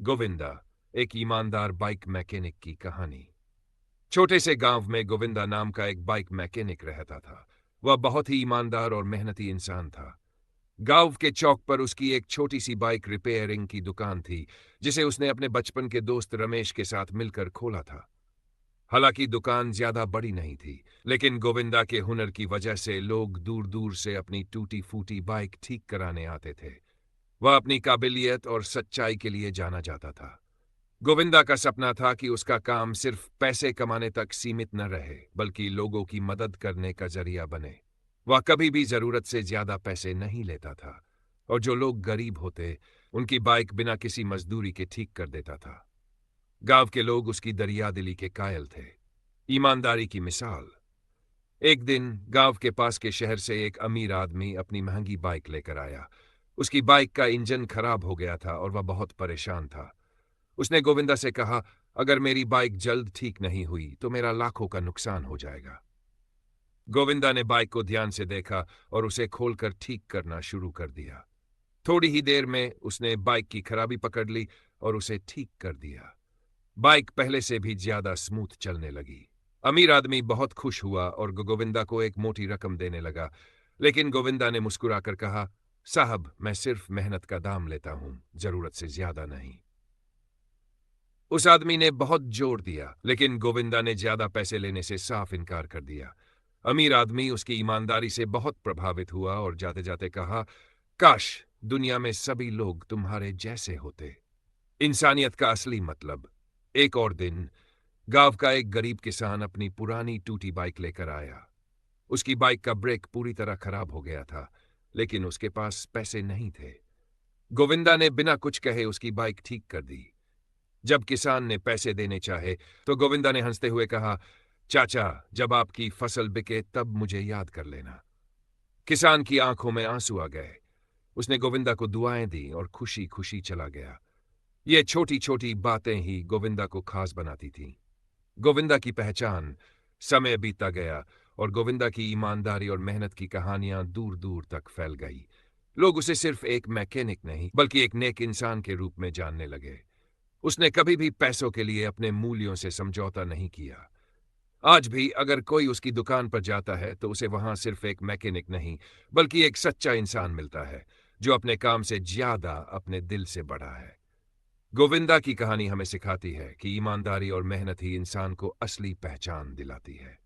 गोविंदा, एक ईमानदार bike mechanic की कहानी। छोटे से गांव में गोविंदा नाम का एक बाइक मैकेनिक रहता था। वह बहुत ही ईमानदार और मेहनती इंसान था। गांव के चौक पर उसकी एक छोटी सी बाइक रिपेयरिंग की दुकान थी, जिसे उसने अपने बचपन के दोस्त रमेश के साथ मिलकर खोला था। हालांकि दुकान ज्यादा बड़ी नहीं थी, लेकिन गोविंदा के हुनर की वजह से लोग दूर दूर से अपनी टूटी फूटी बाइक ठीक कराने आते थे। वह अपनी काबिलियत और सच्चाई के लिए जाना जाता था। गोविंदा का सपना था कि उसका काम सिर्फ पैसे कमाने तक सीमित न रहे, बल्कि लोगों की मदद करने का जरिया बने। वह कभी भी जरूरत से ज्यादा पैसे नहीं लेता था, और जो लोग गरीब होते, उनकी बाइक बिना किसी मजदूरी के ठीक कर देता था। गांव के लोग उसकी दरियादिली के कायल थे, ईमानदारी की मिसाल। एक दिन गांव के पास के शहर से एक अमीर आदमी अपनी महंगी बाइक लेकर आया। उसकी बाइक का इंजन खराब हो गया था और वह बहुत परेशान था। उसने गोविंदा से कहा, अगर मेरी बाइक जल्द ठीक नहीं हुई तो मेरा लाखों का नुकसान हो जाएगा। गोविंदा ने बाइक को ध्यान से देखा और उसे खोलकर ठीक करना शुरू कर दिया। थोड़ी ही देर में उसने बाइक की खराबी पकड़ ली और उसे ठीक कर दिया। बाइक पहले से भी ज्यादा स्मूथ चलने लगी। अमीर आदमी बहुत खुश हुआ और गोविंदा को एक मोटी रकम देने लगा, लेकिन गोविंदा ने मुस्कुराकर कहा, साहब, मैं सिर्फ मेहनत का दाम लेता हूं, जरूरत से ज्यादा नहीं। उस आदमी ने बहुत जोर दिया, लेकिन गोविंदा ने ज्यादा पैसे लेने से साफ इनकार कर दिया। अमीर आदमी उसकी ईमानदारी से बहुत प्रभावित हुआ और जाते जाते कहा, काश दुनिया में सभी लोग तुम्हारे जैसे होते। इंसानियत का असली मतलब। एक और दिन गांव का एक गरीब किसान अपनी पुरानी टूटी बाइक लेकर आया। उसकी बाइक का ब्रेक पूरी तरह खराब हो गया था, लेकिन उसके पास पैसे नहीं थे। गोविंदा ने बिना कुछ कहे उसकी बाइक ठीक कर दी। जब किसान ने पैसे देने चाहे, तो गोविंदा ने हंसते हुए कहा, चाचा, जब आपकी फसल बिके तब मुझे याद कर लेना। किसान की आंखों में आंसू आ गए। उसने गोविंदा को दुआएं दी और खुशी खुशी चला गया। ये छोटी छोटी बातें ही गोविंदा को खास बनाती थीं। गोविंदा की पहचान। समय बीतता गया और गोविंदा की ईमानदारी और मेहनत की कहानियां दूर दूर तक फैल गई। लोग उसे सिर्फ एक मैकेनिक नहीं, बल्कि एक नेक इंसान के रूप में जानने लगे। उसने कभी भी पैसों के लिए अपने मूल्यों से समझौता नहीं किया। आज भी अगर कोई उसकी दुकान पर जाता है तो उसे वहां सिर्फ एक मैकेनिक नहीं, बल्कि एक सच्चा इंसान मिलता है, जो अपने काम से ज्यादा अपने दिल से बड़ा है। गोविंदा की कहानी हमें सिखाती है कि ईमानदारी और मेहनत ही इंसान को असली पहचान दिलाती है।